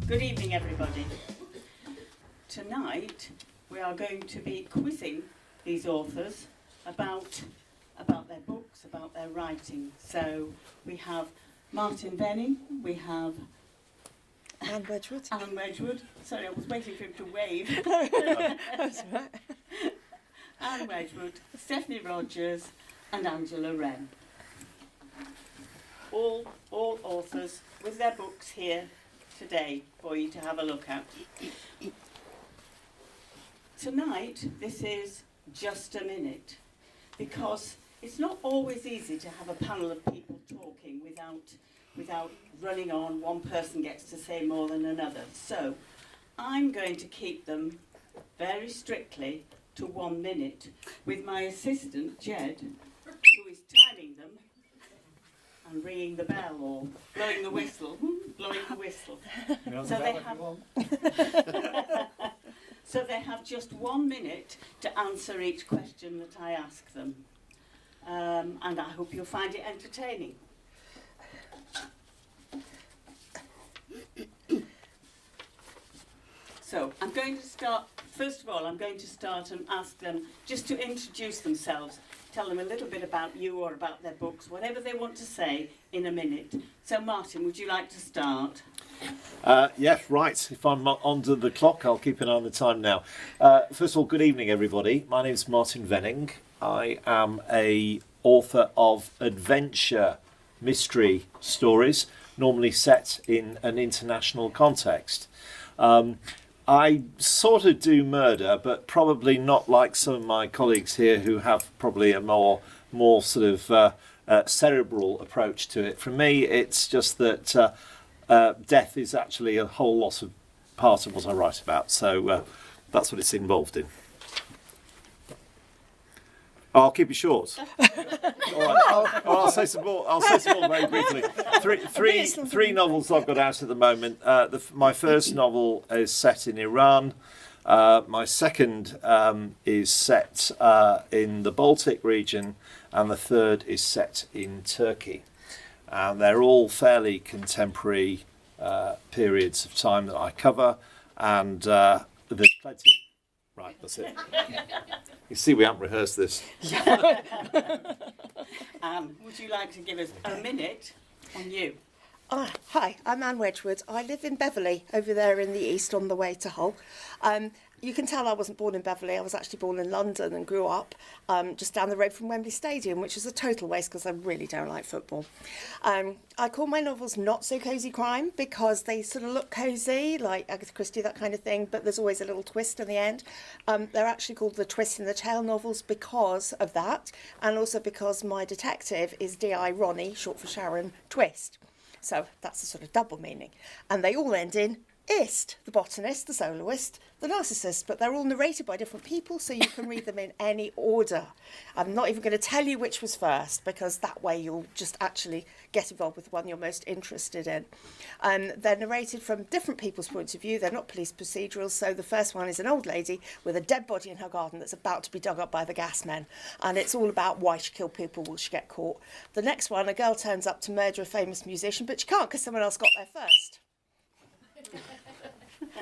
Good evening, everybody. Tonight we are going to be quizzing these authors about their books, about their writing. So we have Martin Venning, we have Anne Wedgwood. Anne Wedgwood. Sorry, I was waiting for him to wave. That's right. Anne Wedgwood, Stephanie Rogers and Angela Wren. All authors with their books here today for you to have a look at. Tonight, this is just a minute, because it's not always easy to have a panel of people talking without running on. One person gets to say more than another. So I'm going to keep them very strictly to 1 minute with my assistant, Jed, who is timing them and ringing the bell or blowing the whistle. So they have just 1 minute to answer each question that I ask them. And I hope you'll find it entertaining. So I'm going to start, first of all, I'm going to start and ask them just to introduce themselves, tell them a little bit about you or about their books, whatever they want to say in a minute. So Martin, would you like to start? Yes, right. If I'm onto the clock, I'll keep an eye on the time now. First of all, good evening, everybody. My name's Martin Venning. I am a author of adventure mystery stories, normally set in an international context. I sort of do murder, but probably not like some of my colleagues here who have probably a more sort of cerebral approach to it. For me, it's just that death is actually a whole lot of part of what I write about. So that's what it's involved in. I'll keep it short. All right. I'll say some more. Very briefly. Three novels I've got out at the moment. My first novel is set in Iran. My second is set in the Baltic region, and the third is set in Turkey. And they're all fairly contemporary periods of time that I cover, and there's plenty. Right, that's it. You see, we haven't rehearsed this. Anne, would you like to give us a minute on you? Hi, I'm Anne Wedgwood. I live in Beverley, over there in the east on the way to Hull. You can tell I wasn't born in Beverley. I was actually born in London and grew up just down the road from Wembley Stadium, which is a total waste because I really don't like football. I call my novels not so cosy crime because they sort of look cosy, like Agatha Christie, that kind of thing, but there's always a little twist in the end. They're actually called the twist in the tail novels because of that, and also because my detective is D.I. Ronnie, short for Sharon, Twist. So that's a sort of double meaning. And they all end in ist, the botanist, the soloist, the narcissist, but they're all narrated by different people, so you can read them in any order. I'm not even going to tell you which was first, because that way you'll just actually get involved with the one you're most interested in. They're narrated from different people's points of view. They're not police procedurals, so the first one is an old lady with a dead body in her garden that's about to be dug up by the gas men, and it's all about why she killed people, will she get caught. The next one, a girl turns up to murder a famous musician, but she can't because someone else got there first.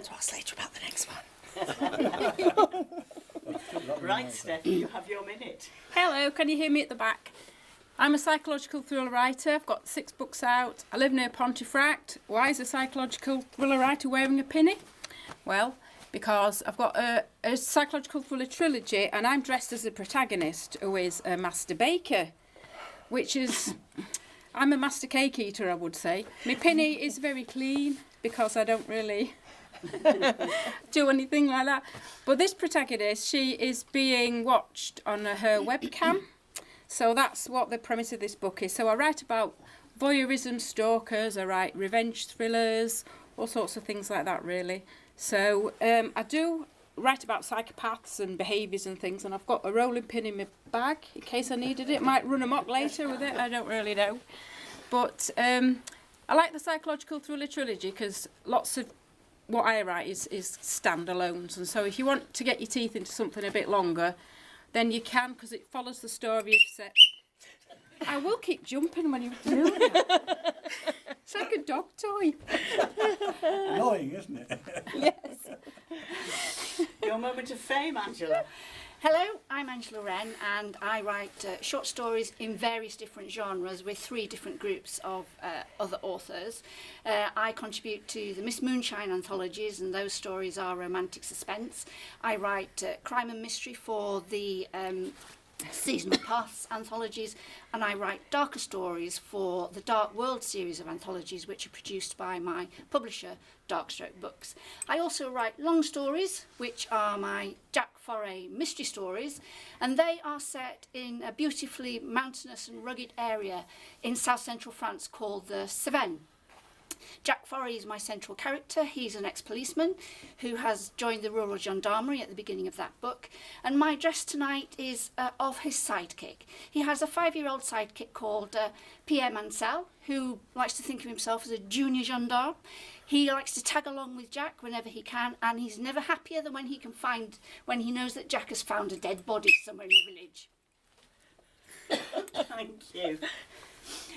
To ask later about the next one. Right, Steph, you have your minute. Hello, can you hear me at the back? I'm a psychological thriller writer. I've got 6 books out. I live near Pontefract. Why is a psychological thriller writer wearing a pinny? Well, because I've got a psychological thriller trilogy and I'm dressed as a protagonist who is a master baker, which is... I'm a master cake eater, I would say. My pinny is very clean because I don't really... do anything like that. But this protagonist, she is being watched on her webcam. So that's what the premise of this book is. So I write about voyeurism, stalkers, I write revenge thrillers, all sorts of things like that, really. So I do write about psychopaths and behaviours and things, and I've got a rolling pin in my bag in case I needed it. Might run amok later with it, I don't really know. But I like the psychological thriller trilogy because lots of what I write is standalones, and so if you want to get your teeth into something a bit longer, then you can, because it follows the story of I will keep jumping when you do that. It's like a dog toy. Annoying, isn't it? Yes. Your moment of fame, Angela. Hello, I'm Angela Wren and I write short stories in various different genres with 3 different groups of other authors. I contribute to the Miss Moonshine anthologies and those stories are romantic suspense. I write crime and mystery for the Seasonal Paths anthologies, and I write darker stories for the Dark World series of anthologies which are produced by my publisher Darkstroke Books. I also write long stories which are my Jack Foray mystery stories, and they are set in a beautifully mountainous and rugged area in south central France called the Cevennes. Jack Foray is my central character. He's an ex-policeman who has joined the rural gendarmerie at the beginning of that book. And my dress tonight is of his sidekick. He has a 5-year-old sidekick called Pierre Mansell, who likes to think of himself as a junior gendarme. He likes to tag along with Jack whenever he can, and he's never happier than when he knows that Jack has found a dead body somewhere in the village. Thank you.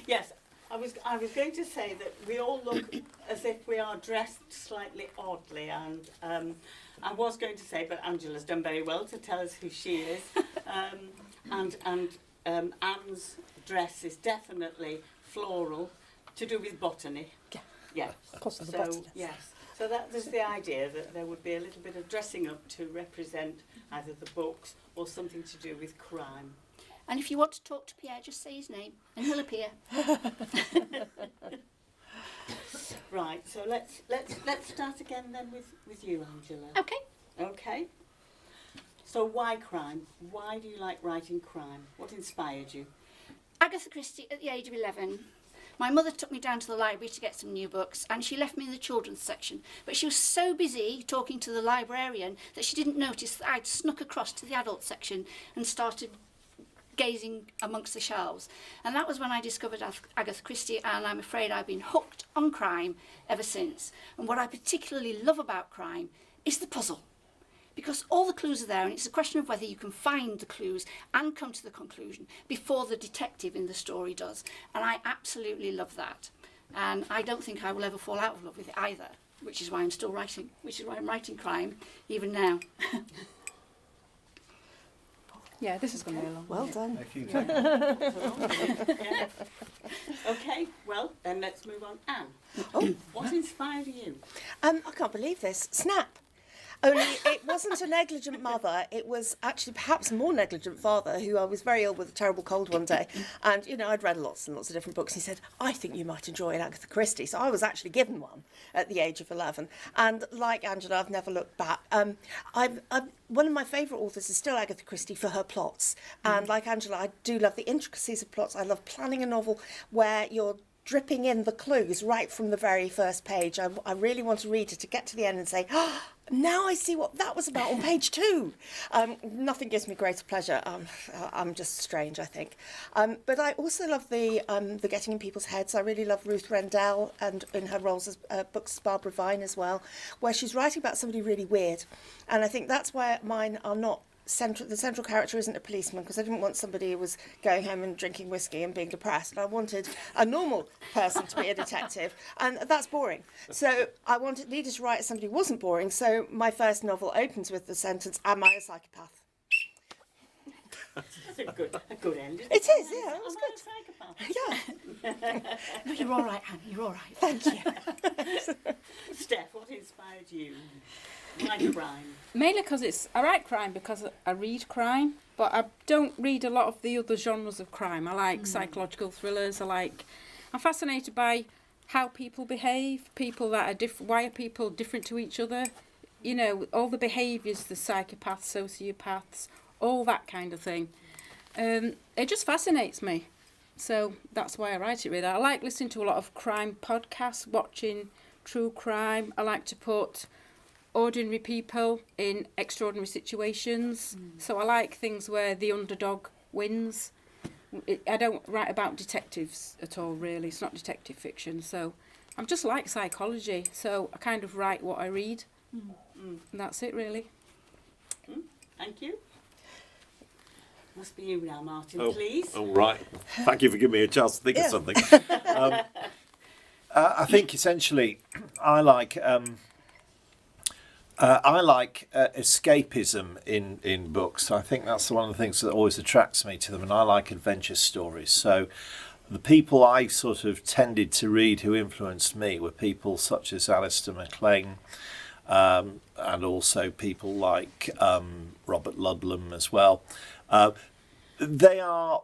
Yes, I was going to say that we all look as if we are dressed slightly oddly, and I was going to say, but Angela's done very well to tell us who she is, and Anne's dress is definitely floral, to do with botany. Yeah. Yes. Of course, the So botanist. yes, so that there's the idea that there would be a little bit of dressing up to represent either the books or something to do with crime. And if you want to talk to Pierre, just say his name and he'll appear. Right, so let's start again then with you, Angela. Okay. Okay. So why crime? Why do you like writing crime? What inspired you? Agatha Christie at the age of 11. My mother took me down to the library to get some new books and she left me in the children's section. But she was so busy talking to the librarian that she didn't notice that I'd snuck across to the adult section and started gazing amongst the shelves. And that was when I discovered Agatha Christie, and I'm afraid I've been hooked on crime ever since. And what I particularly love about crime is the puzzle. Because all the clues are there, and it's a question of whether you can find the clues and come to the conclusion before the detective in the story does. And I absolutely love that. And I don't think I will ever fall out of love with it either, which is why I'm still writing, which is why I'm writing crime, even now. Yeah, this is going to be a long Well one. done. Thank you. Yeah. Okay, well, then let's move on. Anne, Oh. what inspired you? I can't believe this. Snap. Only it wasn't a negligent mother, it was actually perhaps a more negligent father, who I was very ill with a terrible cold one day. And, you know, I'd read lots and lots of different books. He said, I think you might enjoy an Agatha Christie. So I was actually given one at the age of 11. And like Angela, I've never looked back. One of my favourite authors is still Agatha Christie for her plots. And like Angela, I do love the intricacies of plots. I love planning a novel where you're dripping in the clues right from the very first page. I really want a reader to get to the end and say, oh, now I see what that was about on page 2. Nothing gives me greater pleasure. I'm just strange, I think. But I also love the getting in people's heads. I really love Ruth Rendell, and in her roles as books as Barbara Vine as well, where she's writing about somebody really weird. And I think that's where mine are not the central character isn't a policeman, because I didn't want somebody who was going home and drinking whiskey and being depressed. I wanted a normal person to be a detective, and that's boring. So I needed to write somebody who wasn't boring. So my first novel opens with the sentence, "Am I a psychopath?" That's a good ending. It is, yeah, it was Am I a psychopath? Yeah. No, you're all right, Anne, you're all right. Thank you. Steph, what inspired you? Why crime? Mainly because I write crime because I read crime, but I don't read a lot of the other genres of crime. I like psychological thrillers. I'm fascinated by how people behave, people that are different. Why are people different to each other? You know, all the behaviours, the psychopaths, sociopaths, all that kind of thing. It just fascinates me. So that's why I write it, really. I like listening to a lot of crime podcasts, watching true crime. I like to put ordinary people in extraordinary situations. So I like things where the underdog wins. I don't write about detectives at all, really. It's not detective fiction. So I'm just like psychology. So I kind of write what I read. And that's it, really. Thank you. Must be you now, Martin, please. All right. Thank you for giving me a chance to think of something. I think essentially I like escapism in books. I think that's one of the things that always attracts me to them, and I like adventure stories. So the people I sort of tended to read who influenced me were people such as Alistair MacLean, and also people like Robert Ludlum as well. They are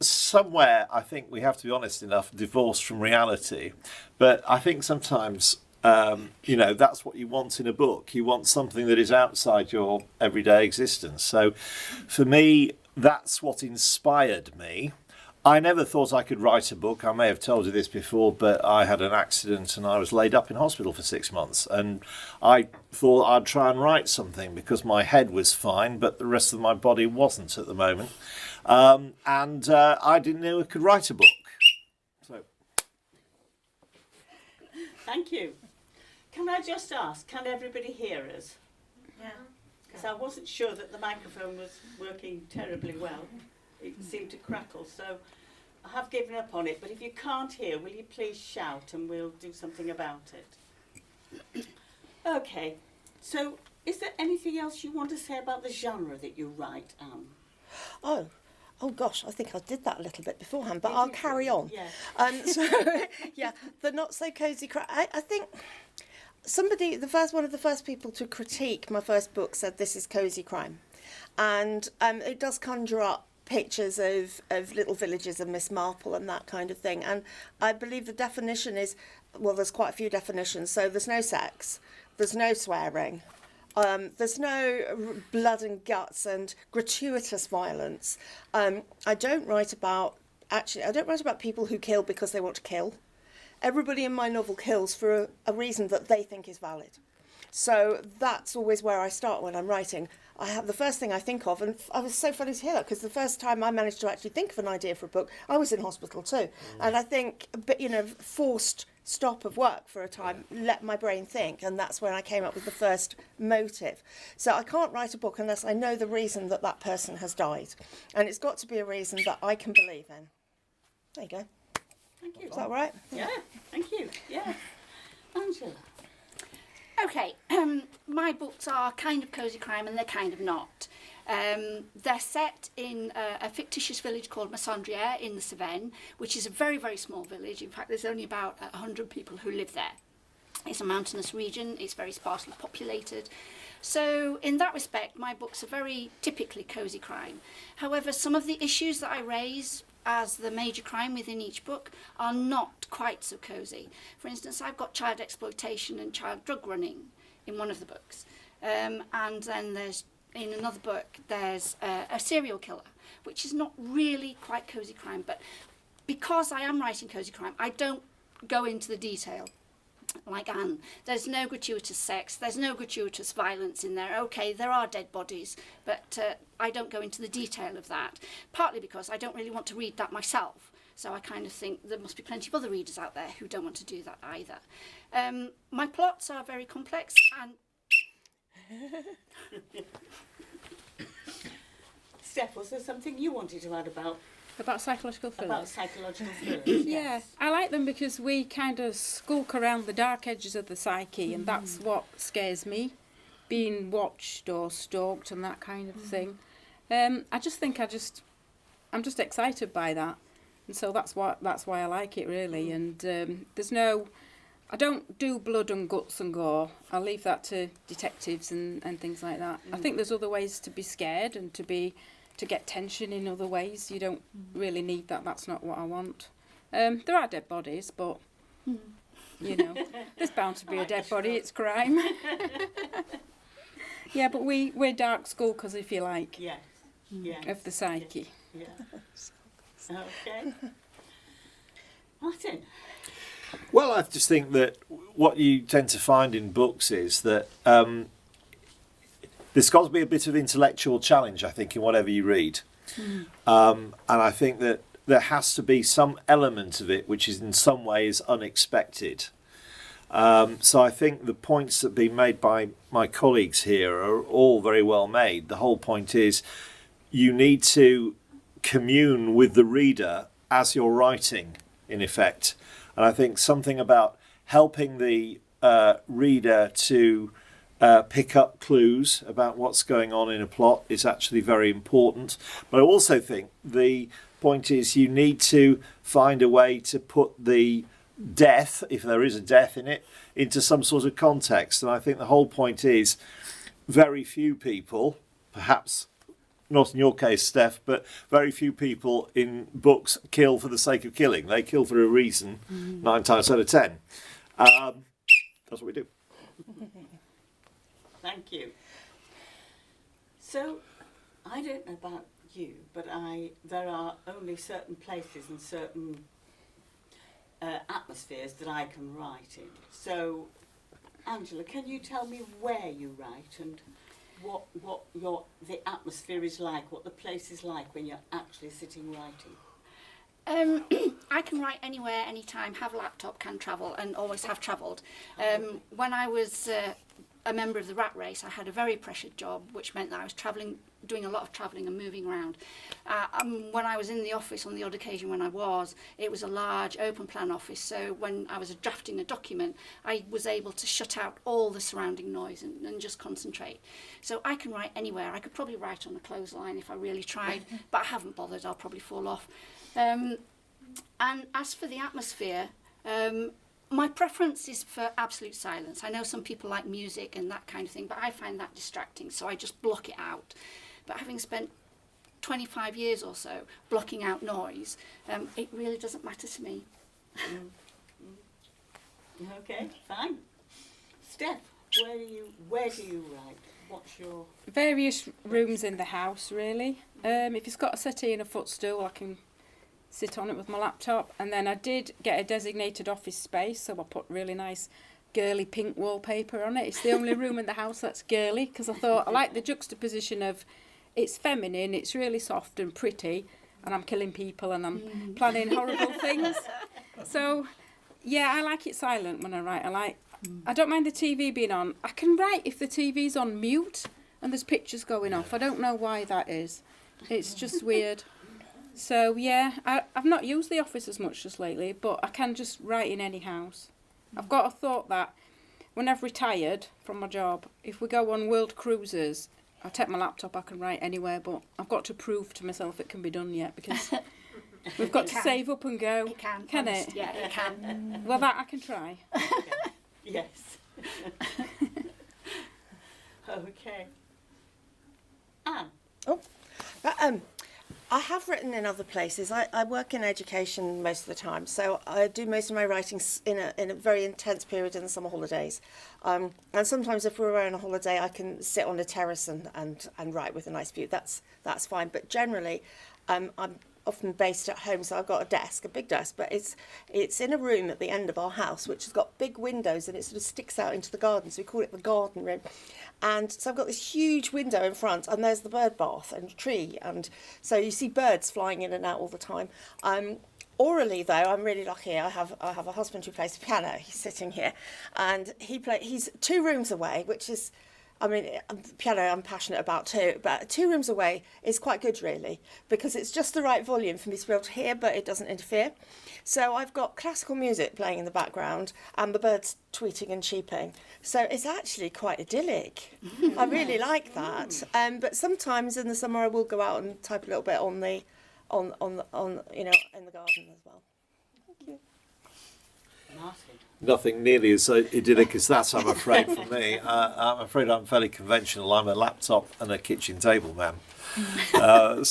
somewhere, I think we have to be honest enough, divorced from reality. But I think sometimes, that's what you want in a book. You want something that is outside your everyday existence. So for me, that's what inspired me. I never thought I could write a book. I may have told you this before, but I had an accident and I was laid up in hospital for 6 months. And I thought I'd try and write something because my head was fine, but the rest of my body wasn't at the moment. And I didn't know I could write a book. So, thank you. Can I just ask, can everybody hear us? Yeah. Because I wasn't sure that the microphone was working terribly well. It seemed to crackle, so I have given up on it. But if you can't hear, will you please shout and we'll do something about it? Okay, so is there anything else you want to say about the genre that you write, Anne? Oh gosh, I think I did that a little bit beforehand, but I'll carry on. Yeah. The not so cosy crime. I think one of the first people to critique my first book said this is cosy crime, and it does conjure up pictures of little villages and Miss Marple and that kind of thing. And I believe the definition is, well, there's quite a few definitions. So there's no sex, there's no swearing, there's no blood and guts and gratuitous violence. I don't write about people who kill because they want to kill. Everybody in my novel kills for a reason that they think is valid. So that's always where I start when I'm writing. The first thing I think of, and I was so funny to hear that, because the first time I managed to actually think of an idea for a book, I was in hospital too. And I think, forced stop of work for a time, let my brain think, and that's when I came up with the first motive. So I can't write a book unless I know the reason that that person has died. And it's got to be a reason that I can believe in. There you go. Thank you. Is that right? Yeah, thank you. Yeah. Angela. Okay, my books are kind of cosy crime and they're kind of not. They're set in a fictitious village called Massandriere in the Cevennes, which is a very, very small village. In fact, there's only about 100 people who live there. It's a mountainous region, it's very sparsely populated. So in that respect, my books are very typically cosy crime. However, some of the issues that I raise as the major crime within each book are not quite so cosy. For instance, I've got child exploitation and child drug running in one of the books. And then in another book, there's a serial killer, which is not really quite cosy crime. But because I am writing cosy crime, I don't go into the detail like Anne. There's no gratuitous sex, there's no gratuitous violence in there. Okay, there are dead bodies, but I don't go into the detail of that, partly because I don't really want to read that myself. So I kind of think there must be plenty of other readers out there who don't want to do that either. My plots are very complex and... Steph, was there something you wanted to add about psychological thrillers? About psychological thrillers, Yeah, yes. I like them because we kind of skulk around the dark edges of the psyche, and that's what scares me, being watched or stalked and that kind of thing. I just think I'm just excited by that, and so that's why I like it really. And I don't do blood and guts and gore. I leave that to detectives and things like that. I think there's other ways to be scared and to get tension in other ways. You don't really need that. That's not what I want. There are dead bodies, but there's bound to be a dead body. It's crime. Yeah, but we're dark skulkers, if you like. Yes. Yeah. Of the psyche. Yeah. Okay. Martin. Well, I just think that what you tend to find in books is that there's got to be a bit of intellectual challenge, I think, in whatever you read. And I think that there has to be some element of it which is in some ways unexpected. So I think the points that have been made by my colleagues here are all very well made. The whole point is you need to commune with the reader as you're writing, in effect. And I think something about helping the reader to pick up clues about what's going on in a plot is actually very important. But I also think the point is you need to find a way to put the death, if there is a death in it, into some sort of context. And I think the whole point is very few people, perhaps not in your case, Steph, but very few people in books kill for the sake of killing. They kill for a reason, 9 times out of 10. That's what we do. Thank you. So, I don't know about you, but there are only certain places and certain atmospheres that I can write in. So, Angela, can you tell me where you write and what the atmosphere is like, what the place is like when you're actually sitting writing? I can write anywhere, anytime, have a laptop, can travel, and always have travelled. When I was a member of the rat race, I had a very pressured job, which meant that I was travelling, doing a lot of travelling and moving around. When I was in the office, on the odd occasion when I was, it was a large open plan office, so when I was drafting a document, I was able to shut out all the surrounding noise and just concentrate. So I can write anywhere. I could probably write on a clothesline if I really tried, but I haven't bothered, I'll probably fall off. And as for the atmosphere, my preference is for absolute silence. I know some people like music and that kind of thing, but I find that distracting, so I just block it out. But having spent 25 years or so blocking out noise, it really doesn't matter to me. Okay, fine. Steph, where do you write? What's your... Various rooms in the house, really. If it's got a settee and a footstool, I can sit on it with my laptop. And then I did get a designated office space, so I put really nice girly pink wallpaper on it. It's the only room in the house that's girly, because I thought I like the juxtaposition of it's feminine, it's really soft and pretty, and I'm killing people and I'm planning horrible things. So, yeah, I like it silent when I write. I don't mind the TV being on. I can write if the TV's on mute and there's pictures going off. I don't know why that is. It's just weird. So, yeah, I've not used the office as much just lately, but I can just write in any house. I've got a thought that when I've retired from my job, if we go on world cruises, I take my laptop, I can write anywhere, but I've got to prove to myself it can be done yet, because we've got to save up and go. It can. Can it? Yeah, it can. Well, that I can try. Yes. Okay. Anne. I have written in other places. I work in education most of the time, so I do most of my writing in a very intense period in the summer holidays. And sometimes if we're away on a holiday, I can sit on a terrace and write with a nice view. That's fine. But generally, I'm often based at home, so I've got a desk, a big desk, but it's in a room at the end of our house, which has got big windows and it sort of sticks out into the garden, so we call it the garden room. And so I've got this huge window in front, and there's the bird bath and tree, and so you see birds flying in and out all the time. Orally, though, I'm really lucky. I have a husband who plays the piano. He's sitting here, and he's 2 rooms away, which is, I mean, piano I'm passionate about too, but 2 rooms away is quite good, really, because it's just the right volume for me to be able to hear, but it doesn't interfere. So I've got classical music playing in the background and the birds tweeting and cheeping. So it's actually quite idyllic. I really like that. But sometimes in the summer I will go out and type a little bit on the in the garden as well. Thank you. Martin. Nothing nearly as idyllic as that, I'm afraid, for me. I'm afraid I'm fairly conventional. I'm a laptop and a kitchen table man. And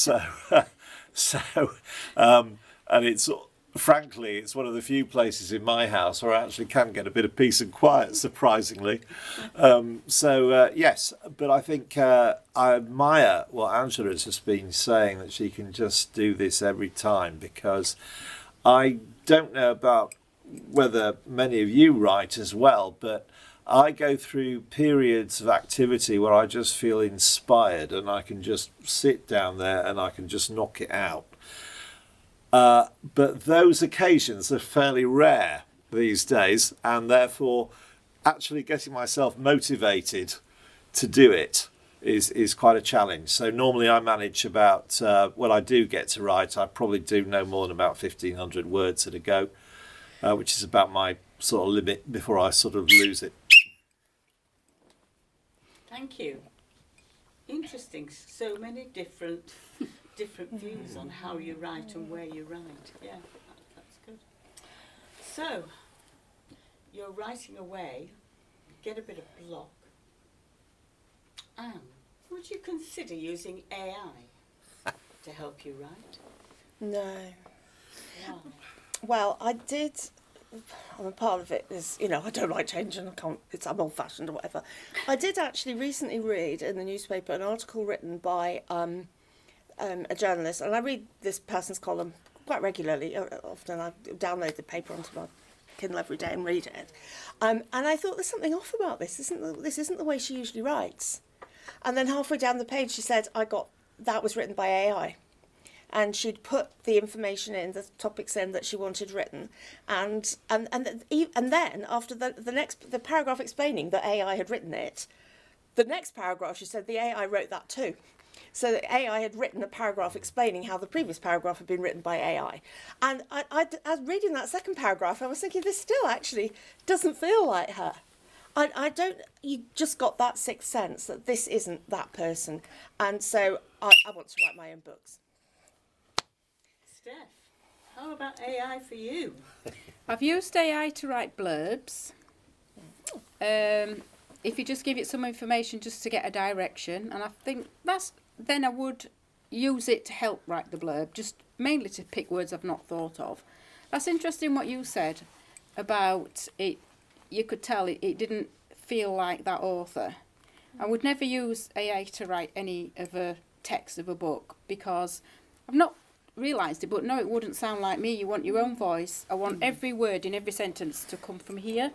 it's, frankly, it's one of the few places in my house where I actually can get a bit of peace and quiet, surprisingly. Yes, but I think I admire what Angela has just been saying, that she can just do this every time, because I don't know about whether many of you write as well, but I go through periods of activity where I just feel inspired and I can just sit down there and I can just knock it out. But those occasions are fairly rare these days, and therefore actually getting myself motivated to do it is quite a challenge. So normally I manage about, when I do get to write, I probably do no more than about 1,500 words at a go, which is about my sort of limit before I sort of lose it. Thank you. Interesting. So many different views on how you write and where you write. Yeah, that's good. So, you're writing away, get a bit of block. Anne, would you consider using AI to help you write? No. Why? Well, I did. I mean, part of it is, you know, I don't like change and I'm old-fashioned or whatever. I did actually recently read in the newspaper an article written by a journalist, and I read this person's column quite regularly. Often I download the paper onto my Kindle every day and read it. And I thought there's something off about this. This isn't the way she usually writes. And then halfway down the page she said, that was written by AI. And she'd put the information in, the topics in that she wanted written, and then after the paragraph explaining that AI had written it, the next paragraph she said the AI wrote that too. So the AI had written a paragraph explaining how the previous paragraph had been written by AI. And I was reading that second paragraph, I was thinking this still actually doesn't feel like her. You just got that sixth sense that this isn't that person. And so I want to write my own books. Steph, how about AI for you? I've used AI to write blurbs. If you just give it some information just to get a direction, and I think then I would use it to help write the blurb, just mainly to pick words I've not thought of. That's interesting what you said about it. You could tell it didn't feel like that author. I would never use AI to write any of a text of a book because I've not realised it, but no, it wouldn't sound like me. You want your own voice. I want every word in every sentence to come from here,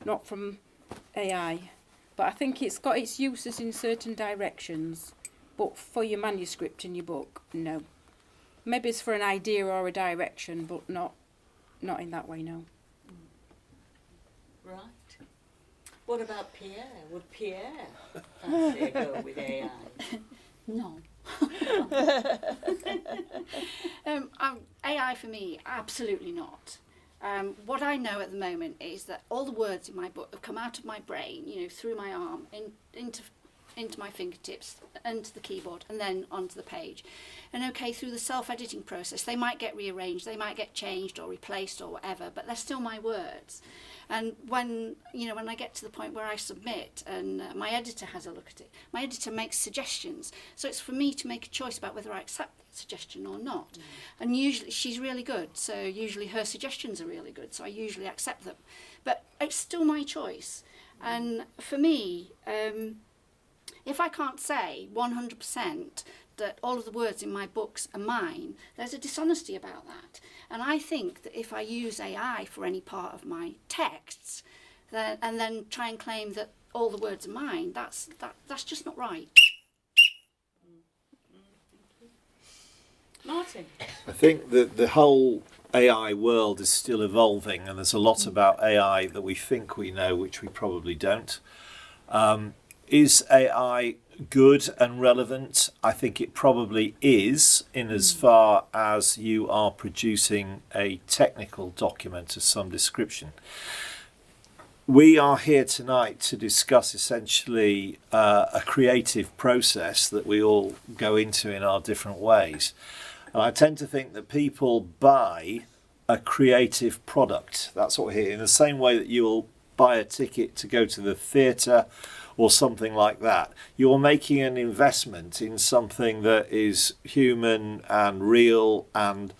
not from AI. But I think it's got its uses in certain directions. But for your manuscript in your book, no. Maybe it's for an idea or a direction, but not in that way, no. Right. What about Pierre? Would Pierre fancy a go with AI? No. AI for me, absolutely not. What I know at the moment is that all the words in my book have come out of my brain, through my arm, into my fingertips, into the keyboard, and then onto the page. And okay, through the self-editing process, they might get rearranged, they might get changed or replaced or whatever, but they're still my words. And when I get to the point where I submit and my editor has a look at it, my editor makes suggestions. So it's for me to make a choice about whether I accept that suggestion or not. Mm. And usually she's really good, so usually her suggestions are really good, so I usually accept them. But it's still my choice. And for me, if I can't say 100% that all of the words in my books are mine, there's a dishonesty about that. And I think that if I use AI for any part of my texts, and then try and claim that all the words are mine, that's just not right. Martin? I think that the whole AI world is still evolving, and there's a lot about AI that we think we know, which we probably don't. Is AI good and relevant? I think it probably is, in as far as you are producing a technical document of some description. We are here tonight to discuss essentially a creative process that we all go into in our different ways. And I tend to think that people buy a creative product. That's what we're here. In the same way that you'll buy a ticket to go to the theatre or something like that. You're making an investment in something that is human and real and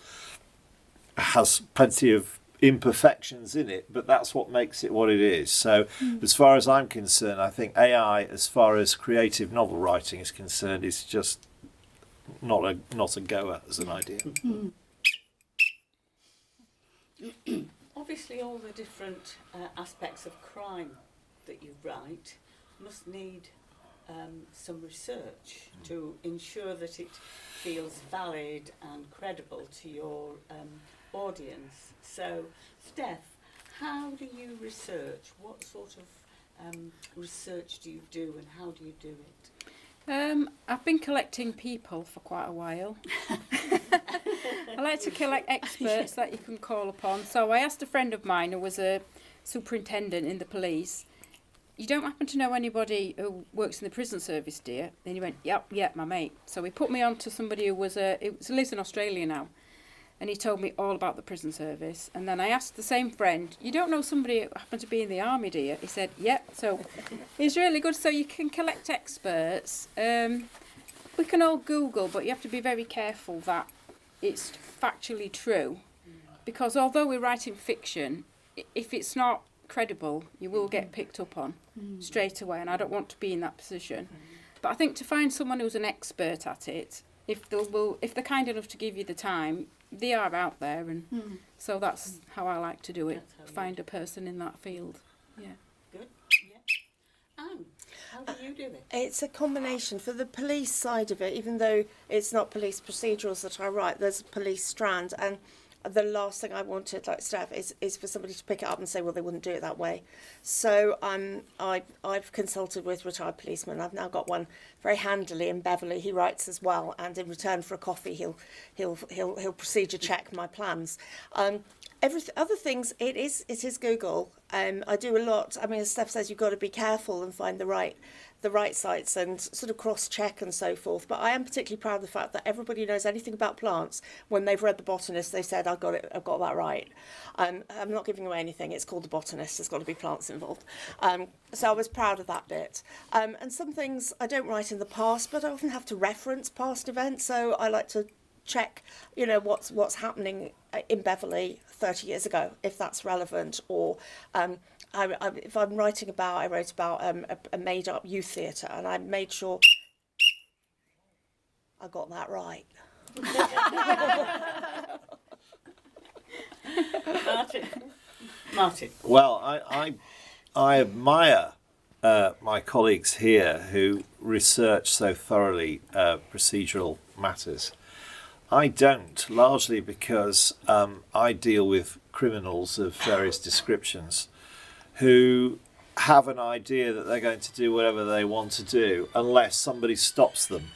has plenty of imperfections in it, but that's what makes it what it is. So as far as I'm concerned, I think AI, as far as creative novel writing is concerned, is just not a goer as an idea. Obviously all the different aspects of crime that you write must need some research to ensure that it feels valid and credible to your audience. So, Steph, how do you research? What sort of research do you do, and how do you do it? I've been collecting people for quite a while. I like to collect experts that you can call upon. So I asked a friend of mine who was a superintendent in the police, you don't happen to know anybody who works in the prison service, dear? Then he went, yep, my mate. So he put me on to somebody who lives in Australia now. And he told me all about the prison service. And then I asked the same friend, you don't know somebody who happened to be in the army, do you? He said, yep. So it's really good. So you can collect experts. We can all Google, but you have to be very careful that it's factually true. Because although we're writing fiction, if it's not credible, you will get picked up on straight away. And I don't want to be in that position. But I think to find someone who's an expert at it, if they're kind enough to give you the time, they are out there, and so that's how I like to do it. Find a person in that field. Yeah. Good. Yeah. Anne, how do you do it? It's a combination. For the police side of it, even though it's not police procedurals that I write, there's a police strand, and the last thing I wanted, like Steph, is for somebody to pick it up and say, well, they wouldn't do it that way. So I've consulted with retired policemen. I've now got one very handily in Beverley. He writes as well, and in return for a coffee, he'll procedure check my plans. Other things, it is Google. I do a lot. I mean, as Steph says, you've got to be careful and find the right sites and sort of cross-check and so forth. But I am particularly proud of the fact that everybody knows anything about plants. When they've read The Botanist, they said, I've got that right. I'm not giving away anything. It's called The Botanist. There's got to be plants involved. So I was proud of that bit. And some things I don't write in the past, but I often have to reference past events. So I like to check, what's happening in Beverley 30 years ago, if that's relevant, or if I'm writing about, I wrote about a made-up youth theatre, and I made sure I got that right. Martin. Well, I admire my colleagues here who research so thoroughly procedural matters. I don't, largely because I deal with criminals of various descriptions who have an idea that they're going to do whatever they want to do unless somebody stops them.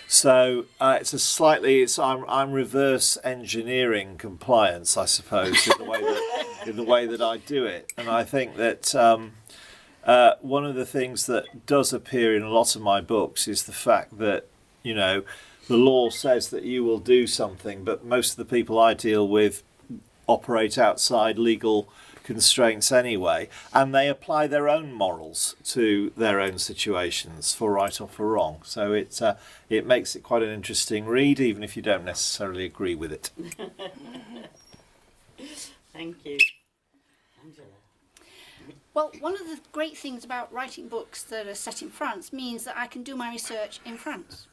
So I'm reverse engineering compliance, I suppose, in the way that I do it. And I think that one of the things that does appear in a lot of my books is the fact that, the law says that you will do something, but most of the people I deal with operate outside legal constraints anyway, and they apply their own morals to their own situations, for right or for wrong. So it makes it quite an interesting read, even if you don't necessarily agree with it. Thank you. Angela. Well, one of the great things about writing books that are set in France means that I can do my research in France.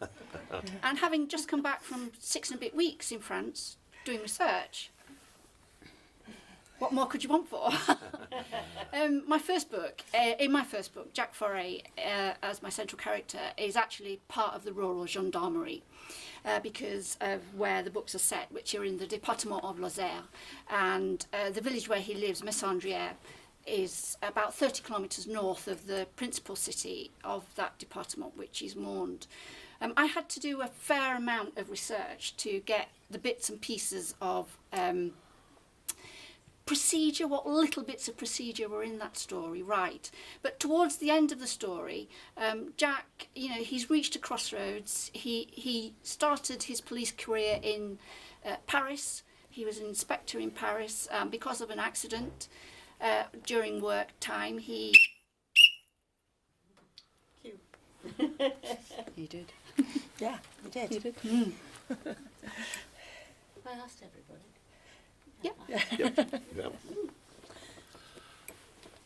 And having just come back from 6 and a bit weeks in France doing research, what more could you want for? In my first book, Jack Foray, as my central character, is actually part of the rural gendarmerie because of where the books are set, which are in the Département of Lozère. And the village where he lives, Messandrières, is about 30 kilometres north of the principal city of that department, which is Mende. I had to do a fair amount of research to get the bits and pieces of procedure, what little bits of procedure were in that story, right. But towards the end of the story, Jack, he's reached a crossroads. He started his police career in Paris. He was an inspector in Paris because of an accident. During work time, he did. Yeah, he did. He did. I asked everybody. Yeah.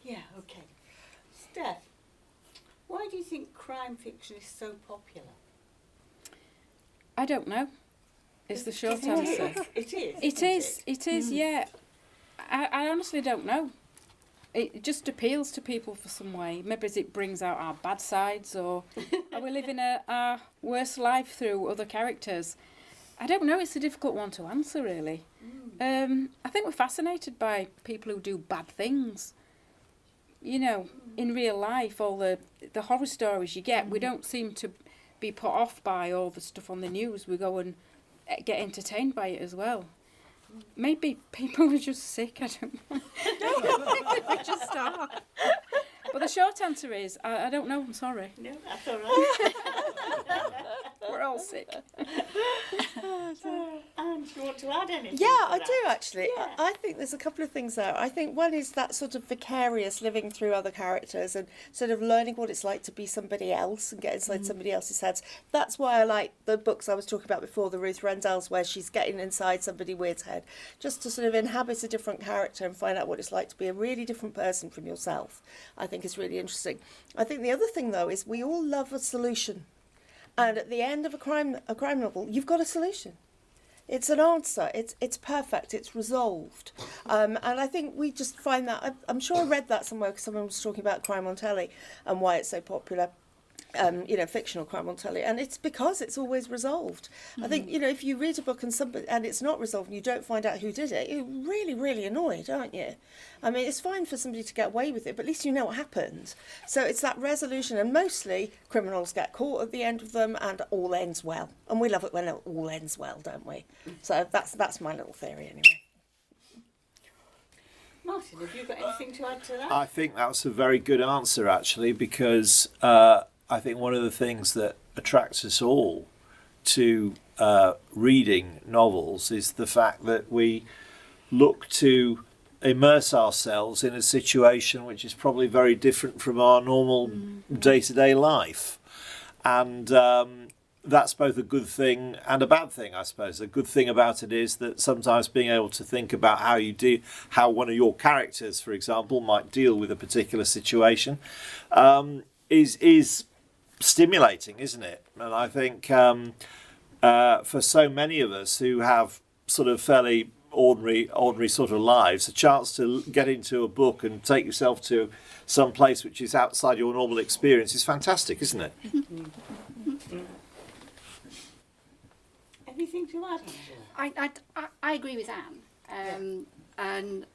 Yeah, okay. Steph, why do you think crime fiction is so popular? I don't know. It's the short answer. It is, yeah. I honestly don't know. It just appeals to people for some way. Maybe it brings out our bad sides, or are we living our worst life through other characters? I don't know. It's a difficult one to answer, really. I think we're fascinated by people who do bad things. you know, in real life, all the horror stories you get, we don't seem to be put off by all the stuff on the news. We go and get entertained by it as well. Maybe people are just sick, I don't know. They just are. But the short answer is, I don't know, I'm sorry. No, that's all right. We're all sick. And do you want to add anything? Yeah, to I that? do actually. Yeah. I think there's a couple of things there. I think one is that sort of vicarious living through other characters and sort of learning what it's like to be somebody else and get inside somebody else's heads. That's why I like the books I was talking about before, the Ruth Rendell's, where she's getting inside somebody weird's head, just to sort of inhabit a different character and find out what it's like to be a really different person from yourself. I think is really interesting. I think the other thing though is we all love a solution. And at the end of a crime novel, you've got a solution. It's an answer. It's perfect. It's resolved. And I think we just find that. I'm sure I read that somewhere because someone was talking about crime on telly and why it's so popular. You know, fictional crime on telly, and it's because it's always resolved. I think, you know, if you read a book and it's not resolved and you don't find out who did it, you're really, really annoyed, aren't you? I mean, it's fine for somebody to get away with it, but at least you know what happened. So it's that resolution, and mostly criminals get caught at the end of them, and all ends well. And we love it when it all ends well, don't we? So that's my little theory, anyway. Martin, have you got anything to add to that? I think that's a very good answer, actually, because I think one of the things that attracts us all to reading novels is the fact that we look to immerse ourselves in a situation which is probably very different from our normal day-to-day life. And that's both a good thing and a bad thing, I suppose. The good thing about it is that sometimes being able to think about how one of your characters, for example, might deal with a particular situation is stimulating, isn't it? And I think for so many of us who have sort of fairly ordinary sort of lives, a chance to get into a book and take yourself to some place which is outside your normal experience is fantastic, isn't it? Anything to add, Angela? I agree with Anne, and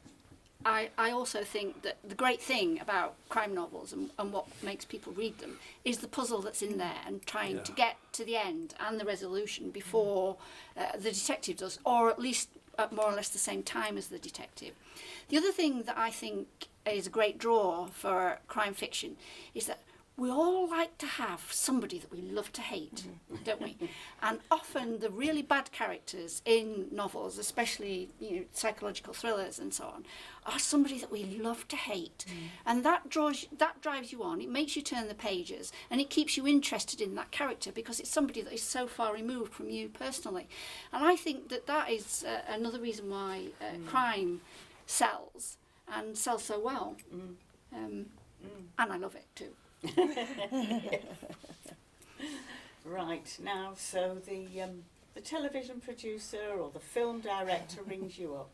I also think that the great thing about crime novels and what makes people read them is the puzzle that's in there and trying to get to the end and the resolution before the detective does, or at least at more or less the same time as the detective. The other thing that I think is a great draw for crime fiction is that we all like to have somebody that we love to hate, don't we? And often the really bad characters in novels, especially, you know, psychological thrillers and so on, are somebody that we love to hate. And that drives you on. It makes you turn the pages, and it keeps you interested in that character because it's somebody that is so far removed from you personally. And I think that is another reason why crime sells and sells so well. And I love it too. Right, now, so the television producer or the film director rings you up.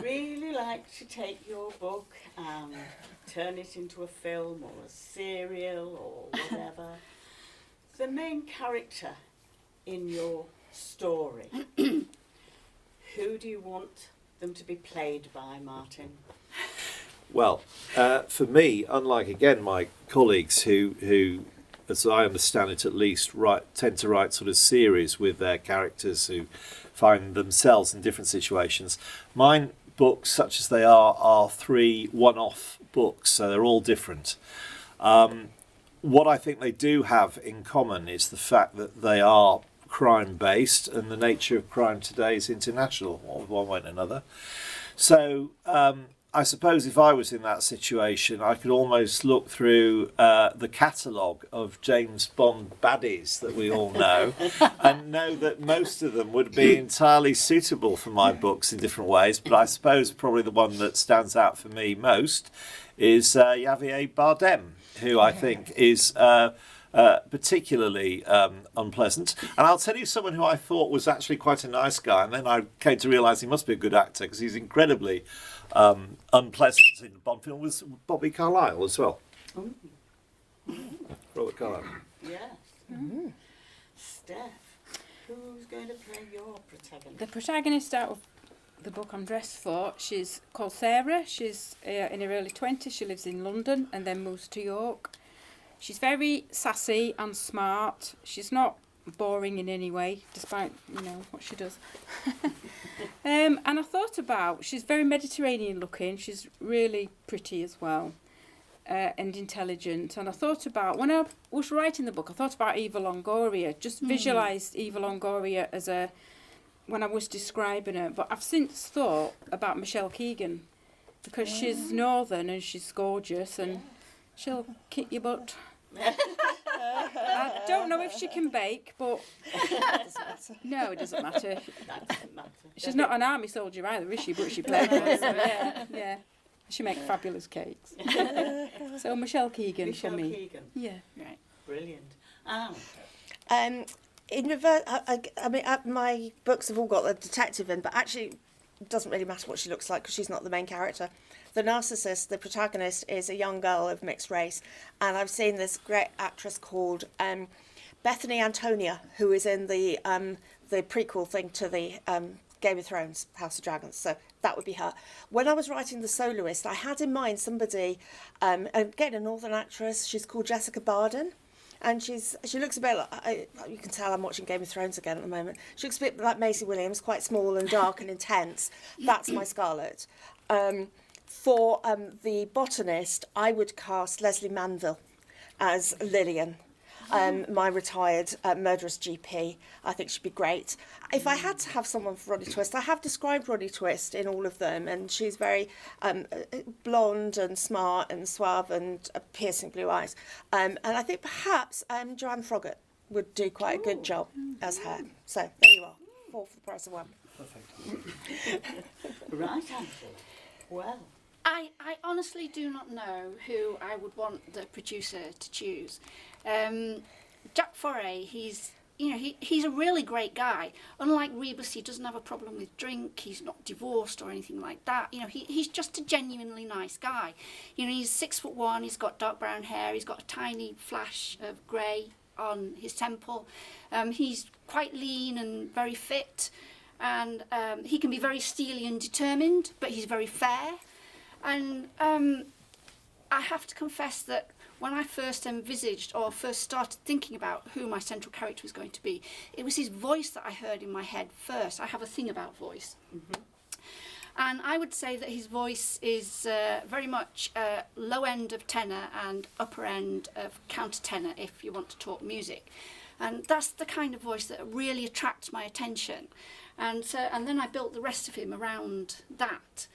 Really like to take your book and turn it into a film or a serial or whatever. The main character in your story, who do you want them to be played by, Martin? Well, for me, unlike, again, my colleagues who, as I understand it at least, tend to write sort of series with their characters who find themselves in different situations, mine books, such as they are 3 one-off books, so they're all different. What I think they do have in common is the fact that they are crime-based, and the nature of crime today is international, one way or another. So I suppose if I was in that situation, I could almost look through the catalogue of James Bond baddies that we all know and know that most of them would be entirely suitable for my books in different ways. But I suppose probably the one that stands out for me most is Javier Bardem, who I think is particularly unpleasant. And I'll tell you someone who I thought was actually quite a nice guy, and then I came to realise he must be a good actor because he's incredibly unpleasant in the Bond film, was Bobby Carlyle as well. Robert Carlyle. Yes. Steph, who's going to play your protagonist? The protagonist out of the book I'm dressed for. She's called Sarah. She's in her early 20s. She lives in London and then moves to York. She's very sassy and smart. She's not boring in any way, despite, what she does. And I thought about, she's very Mediterranean looking. She's really pretty as well. And intelligent. And I thought about, when I was writing the book, I thought about Eva Longoria, just visualised Eva Longoria as when I was describing her. But I've since thought about Michelle Keegan, because she's northern and she's gorgeous and she'll kick your butt. I don't know if she can bake, but no, it doesn't matter. That doesn't matter. She's not an army soldier either, is she? But she played one, so yeah. She makes fabulous cakes. So Michelle Keegan for me. Michelle Keegan. Yeah. Right. Brilliant. Anne. In reverse, I mean, my books have all got a detective in, but actually it doesn't really matter what she looks like because she's not the main character. The narcissist, the protagonist, is a young girl of mixed race, and I've seen this great actress called Bethany Antonia, who is in the prequel thing to the Game of Thrones, House of Dragons. So that would be her. When I was writing The Soloist, I had in mind somebody, again, a northern actress. She's called Jessica Barden. And she looks a bit like, you can tell I'm watching Game of Thrones again at the moment. She looks a bit like Maisie Williams, quite small and dark and intense. That's my Scarlet. For the botanist, I would cast Leslie Manville as Lillian, my retired murderous GP. I think she'd be great. If I had to have someone for Roddy Twist, I have described Roddy Twist in all of them, and she's very blonde and smart and suave and piercing blue eyes. And I think perhaps Joanne Froggatt would do quite a good job as her. So there you are, 4 for the price of 1. Perfect. Right, Angela. Well. I honestly do not know who I would want the producer to choose. Jack Foray, he's a really great guy. Unlike Rebus, he doesn't have a problem with drink. He's not divorced or anything like that. He's just a genuinely nice guy. He's 6'1". He's got dark brown hair. He's got a tiny flash of grey on his temple. He's quite lean and very fit, and he can be very steely and determined, but he's very fair. And I have to confess that when I first envisaged or first started thinking about who my central character was going to be, it was his voice that I heard in my head first. I have a thing about voice. Mm-hmm. And I would say that his voice is very much low end of tenor and upper end of countertenor if you want to talk music. And that's the kind of voice that really attracts my attention. And then I built the rest of him around that.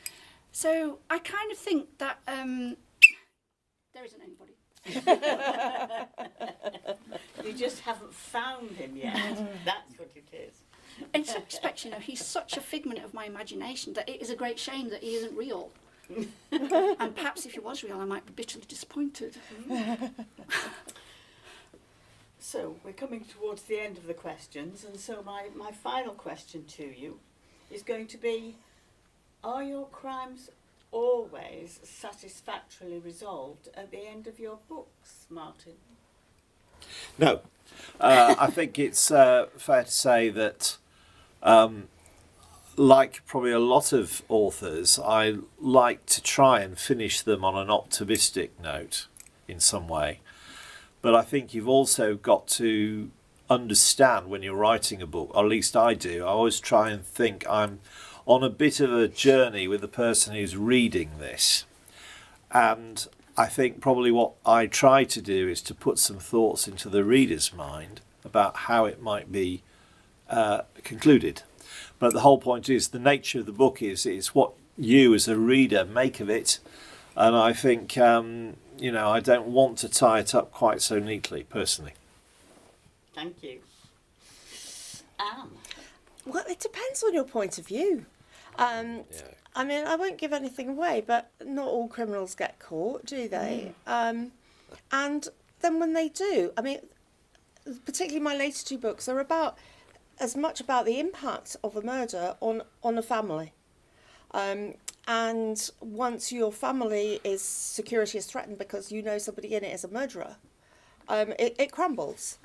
So I kind of think that there isn't anybody. You just haven't found him yet. That's what it is. In some respects, he's such a figment of my imagination that it is a great shame that he isn't real. And perhaps if he was real, I might be bitterly disappointed. So we're coming towards the end of the questions, and so my final question to you is going to be, are your crimes always satisfactorily resolved at the end of your books, Martin? No. I think it's fair to say that, like probably a lot of authors, I like to try and finish them on an optimistic note in some way. But I think you've also got to understand when you're writing a book, or at least I do, I always try and think I'm on a bit of a journey with the person who's reading this. And I think probably what I try to do is to put some thoughts into the reader's mind about how it might be concluded. But the whole point is the nature of the book is what you as a reader make of it. And I think, I don't want to tie it up quite so neatly, personally. Thank you. Anne? Well, it depends on your point of view. I mean, I won't give anything away, but not all criminals get caught, do they? And then when they do, I mean, particularly my latest 2 books are about as much about the impact of a murder on a family. And once your family security is threatened because you know somebody in it is a murderer, it crumbles.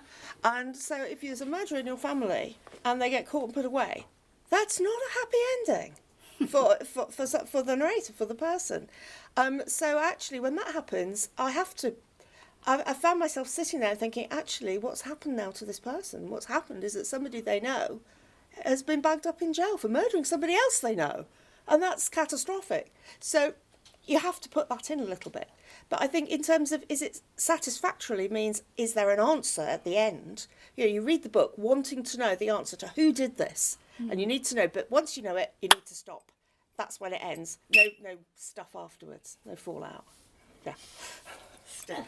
And so if there's a murderer in your family and they get caught and put away, that's not a happy ending. for the narrator, for the person. So actually, when that happens, I found myself sitting there thinking, actually, what's happened now to this person? What's happened is that somebody they know has been bagged up in jail for murdering somebody else they know. And that's catastrophic. So you have to put that in a little bit. But I think in terms of, is it satisfactorily means, is there an answer at the end? You know, you read the book wanting to know the answer to who did this. And you need to know, but once you know it, you need to stop. That's when it ends. No stuff afterwards. No fallout. Yeah. Steph.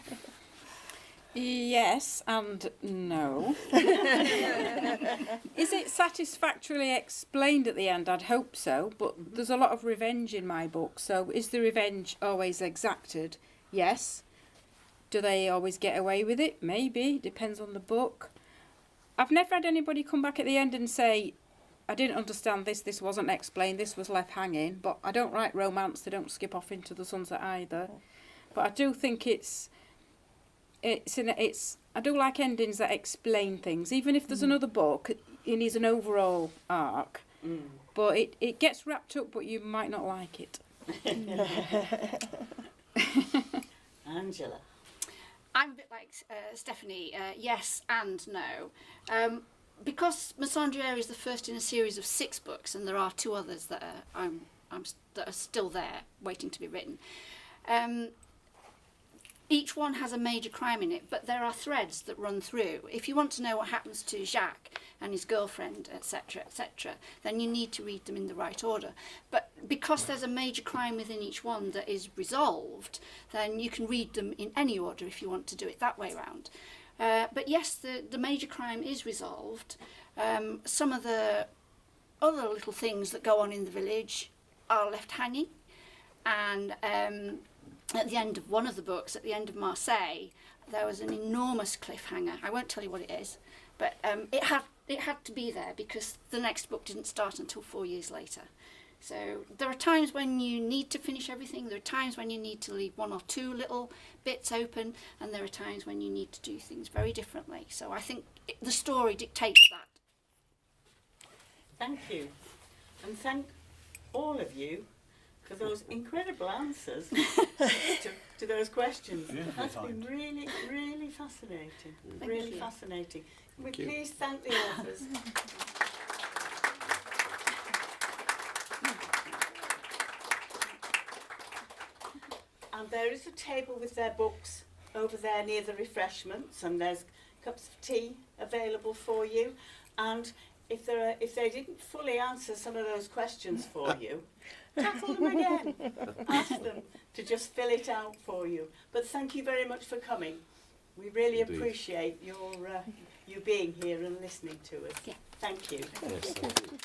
Yes and no. Is it satisfactorily explained at the end? I'd hope so, but there's a lot of revenge in my book, so is the revenge always exacted? Yes. Do they always get away with it? Maybe. Depends on the book. I've never had anybody come back at the end and say, I didn't understand this wasn't explained, this was left hanging, but I don't write romance, they don't skip off into the sunset either. But I do think I do like endings that explain things. Even if there's another book, it needs an overall arc. But it gets wrapped up, but you might not like it. Angela. I'm a bit like Stephanie, yes and no. Because Messandriere is the first in a series of 6 books, and there are 2 others that that are still there, waiting to be written. Each one has a major crime in it, but there are threads that run through. If you want to know what happens to Jacques and his girlfriend, etc., then you need to read them in the right order. But because there's a major crime within each one that is resolved, then you can read them in any order if you want to do it that way round. But yes, the major crime is resolved. Some of the other little things that go on in the village are left hanging, and at the end of one of the books, at the end of Marseille, there was an enormous cliffhanger. I won't tell you what it is, but it had to be there because the next book didn't start until 4 years later. So there are times when you need to finish everything, there are times when you need to leave 1 or 2 little bits open, and there are times when you need to do things very differently. So I think the story dictates that. Thank you. And thank all of you for those incredible answers to those questions. That's been really, really fascinating. Really fascinating. Can we please thank the authors? And there is a table with their books over there near the refreshments, and there's cups of tea available for you. And if they didn't fully answer some of those questions for you, tackle them again. Ask them to just fill it out for you. But thank you very much for coming. We really appreciate you being here and listening to us. Yeah. Thank you. Yes, thank you.